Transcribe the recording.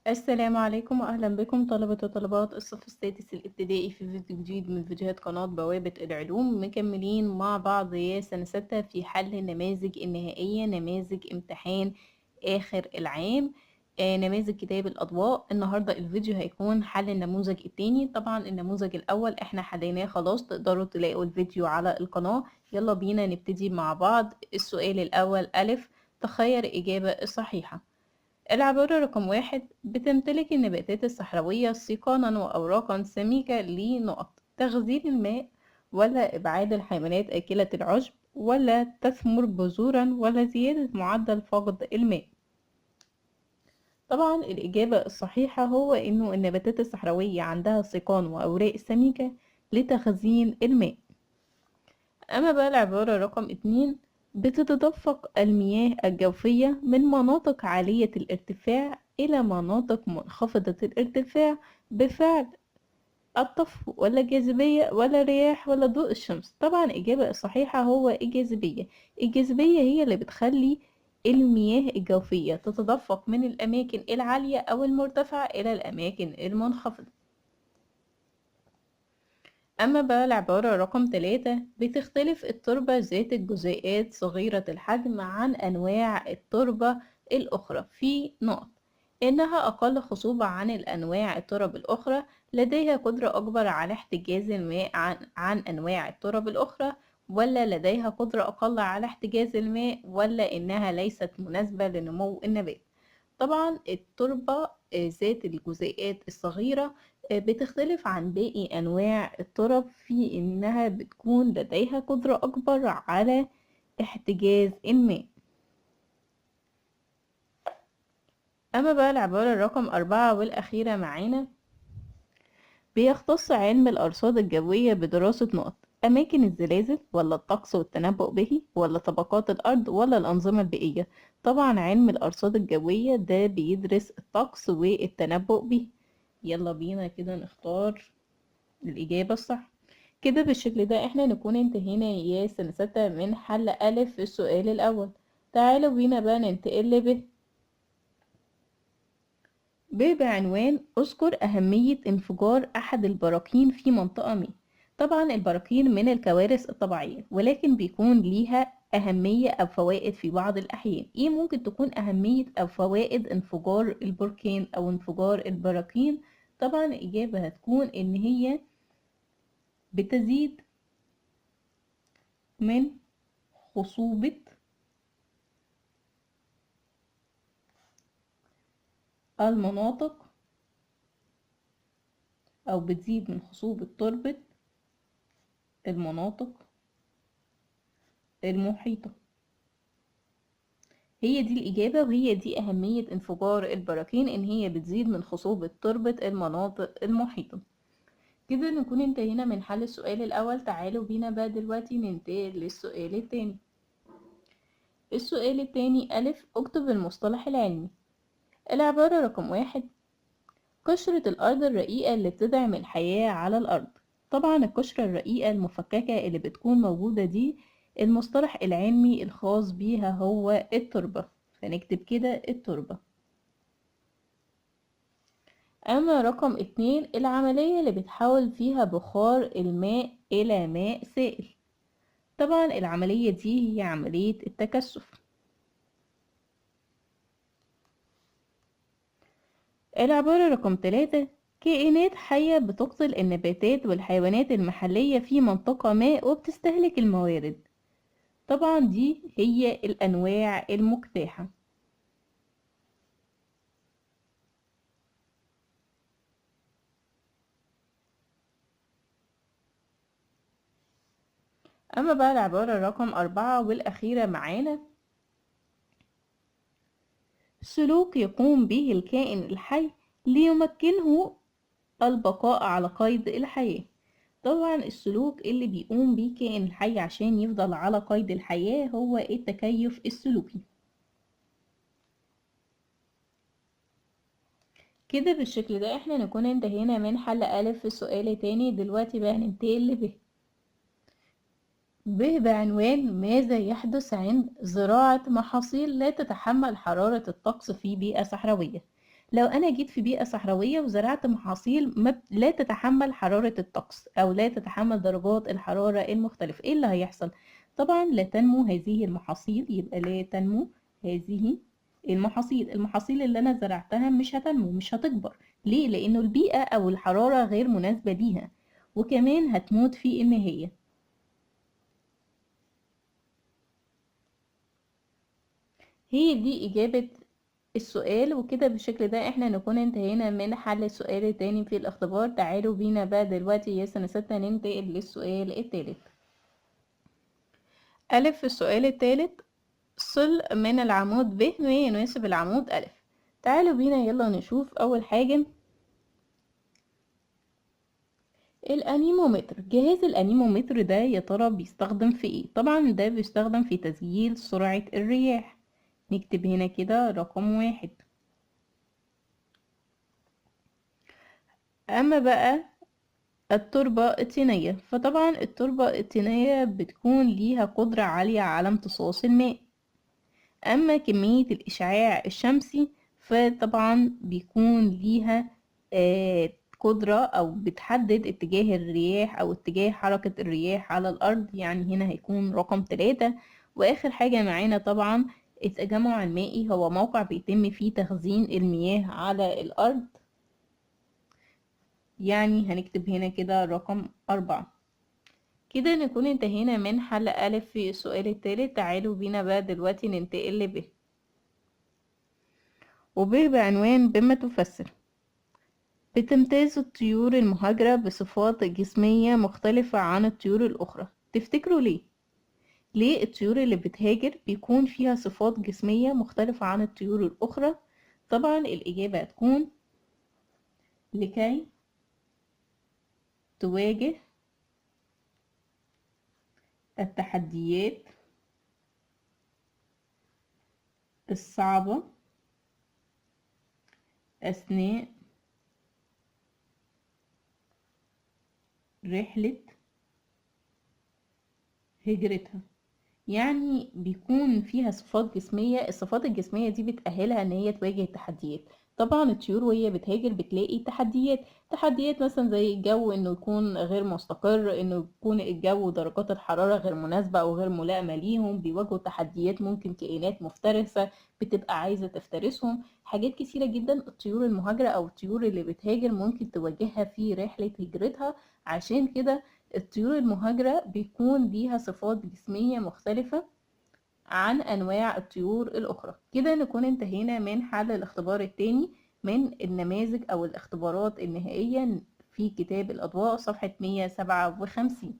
السلام عليكم وأهلا بكم طلبة وطالبات الصف السادس الابتدائي في فيديو جديد من فيديوهات قناة بوابة العلوم. مكملين مع بعض يا سنة ستة في حل النماذج النهائية، نماذج امتحان آخر العام، نماذج كتاب الأضواء. النهاردة الفيديو هيكون حل النموذج التاني. طبعا النموذج الأول احنا حليناه خلاص، تقدروا تلاقوا الفيديو على القناة. يلا بينا نبتدي مع بعض. السؤال الأول ألف، تخير الإجابة الصحيحة. العبارة رقم واحد، بتمتلك النباتات الصحراوية سيقانا وأوراقا سميكة لنقط تخزين الماء، ولا إبعاد الحيوانات آكلة العشب، ولا تثمر بذورا، ولا زيادة معدل فقد الماء. طبعا الإجابة الصحيحة هو إنه النباتات الصحراوية عندها سيقان وأوراق سميكة لتخزين الماء. أما بقى العبارة رقم اتنين، بتتدفق المياه الجوفية من مناطق عالية الارتفاع إلى مناطق منخفضة الارتفاع بفعل الطفو ولا الجاذبية ولا الرياح ولا ضوء الشمس. طبعا الإجابة الصحيحة هو الجاذبية. الجاذبية هي اللي بتخلي المياه الجوفية تتدفق من الأماكن العالية أو المرتفعة إلى الأماكن المنخفضة. أما بقى العبارة رقم 3، بتختلف التربة ذات الجزيئات صغيرة الحجم عن أنواع التربة الأخرى في نقط: إنها أقل خصوبة عن الأنواع الترب الأخرى، لديها قدرة أكبر على احتجاز الماء عن أنواع الترب الأخرى، ولا لديها قدرة أقل على احتجاز الماء، ولا إنها ليست مناسبة لنمو النبات. طبعا التربة ذات الجزيئات الصغيرة بتختلف عن باقي أنواع الترب في إنها بتكون لديها قدرة أكبر على احتجاز الماء. أما بقى العبارة رقم 4 والأخيرة معانا، بيختص علم الأرصاد الجوية بدراسة نقط: أماكن الزلازل، ولا الطقس والتنبؤ به، ولا طبقات الأرض، ولا الأنظمة البيئية. طبعا علم الأرصاد الجوية ده بيدرس الطقس والتنبؤ به. يلا بينا كده نختار الإجابة الصح. كده بالشكل ده احنا نكون انتهينا يا سنة ستة من حل ألف في السؤال الأول. تعالوا بينا بقى ننتقل ب. بعنوان اذكر أهمية انفجار أحد البراكين في منطقة ما. طبعا البراكين من الكوارث الطبيعية، ولكن بيكون ليها أهمية أو فوائد في بعض الأحيان. إيه ممكن تكون أهمية أو فوائد انفجار البركان أو انفجار البراكين؟ طبعا الإجابة هتكون إن هي بتزيد من خصوبة المناطق، أو بتزيد من خصوبة تربة المناطق المحيطة. هي دي الإجابة، وهي دي أهمية انفجار البراكين، إن هي بتزيد من خصوبة تربة المناطق المحيطة. كده نكون انتهينا من حل السؤال الأول. تعالوا بينا بقى دلوقتي ننتقل للسؤال التاني. السؤال التاني ألف، اكتب المصطلح العلمي. العبارة رقم واحد، قشرة الأرض الرقيقة اللي بتدعم الحياة على الأرض. طبعا القشرة الرقيقة المفككة اللي بتكون موجودة دي، المصطلح العلمي الخاص بيها هو التربة، فنكتب كده التربة. أما رقم اتنين، العملية اللي بتحول فيها بخار الماء إلى ماء سائل. طبعا العملية دي هي عملية التكثف. العبارة رقم 3، كائنات حية بتقتل النباتات والحيوانات المحلية في منطقة ما وبتستهلك الموارد. طبعا دي هي الأنواع المجتاحة. أما بقى العبارة رقم 4 والأخيرة معانا، سلوك يقوم به الكائن الحي ليمكنه البقاء على قيد الحياة. طبعا السلوك اللي بيقوم بيه كائن الحي عشان يفضل على قيد الحياة هو التكيف السلوكي. كده بالشكل ده احنا نكون انتهينا من حل ألف في السؤال التاني. دلوقتي بقى ننتقل ب. بعنوان ماذا يحدث عند زراعة محاصيل لا تتحمل حرارة الطقس في بيئة صحراوية. لو أنا جيت في بيئة صحراوية وزرعت محاصيل لا تتحمل حرارة الطقس أو لا تتحمل درجات الحرارة المختلفة، إيه اللي هيحصل؟ طبعا لا تنمو هذه المحاصيل، يبقى لا تنمو هذه المحاصيل اللي أنا زرعتها مش هتنمو، مش هتكبر. ليه؟ لأنه البيئة أو الحرارة غير مناسبة ليها، وكمان هتموت في النهاية. هي دي إجابة السؤال. وكده بالشكل ده احنا نكون انتهينا من حل السؤال التاني في الاختبار. تعالوا بينا بقى دلوقتي يا سنة 6 ننتقل للسؤال التالت. ألف. في السؤال التالت: صل من العمود ب ما يناسب العمود ألف. تعالوا بينا يلا نشوف أول حاجة الأنيمومتر. جهاز الأنيمومتر ده يا ترى بيستخدم في ايه؟ طبعا ده بيستخدم في تسجيل سرعة الرياح. نكتب هنا كده رقم 1. أما بقى التربة الطينية، فطبعا التربة الطينية بتكون ليها قدرة عالية على امتصاص الماء. أما كمية الإشعاع الشمسي فطبعا بيكون ليها قدرة أو بتحدد اتجاه الرياح أو اتجاه حركة الرياح على الأرض، يعني هنا هيكون رقم 3. وآخر حاجة معانا طبعا التجمع المائي، هو موقع بيتم فيه تخزين المياه على الأرض، يعني هنكتب هنا كده رقم 4. كده نكون انتهينا من حل ألف في السؤال التالت. تعالوا بينا بقى دلوقتي ننتقل لب، وب بعنوان بما تفسر. بتمتاز الطيور المهاجرة بصفات جسمية مختلفة عن الطيور الأخرى. تفتكروا ليه؟ ليه الطيور اللي بتهاجر بيكون فيها صفات جسمية مختلفة عن الطيور الأخرى؟ طبعا الإجابة هتكون لكي تواجه التحديات الصعبة أثناء رحلة هجرتها. يعني بيكون فيها صفات جسمية، الصفات الجسمية دي بتأهلها ان هي تواجه التحديات. طبعا الطيور وهي بتهاجر بتلاقي تحديات مثلا زي الجو انه يكون غير مستقر، انه يكون الجو درجات الحرارة غير مناسبة او غير ملائمة ليهم، بيواجهوا تحديات ممكن كائنات مفترسة بتبقى عايزة تفترسهم. حاجات كثيرة جدا الطيور المهاجرة او الطيور اللي بتهاجر ممكن تواجهها في رحلة هجرتها. عشان كده الطيور المهاجرة بيكون ليها صفات جسمية مختلفة عن أنواع الطيور الأخرى. كده نكون انتهينا من حل الاختبار التاني من النماذج أو الاختبارات النهائية في كتاب الأضواء صفحة 157.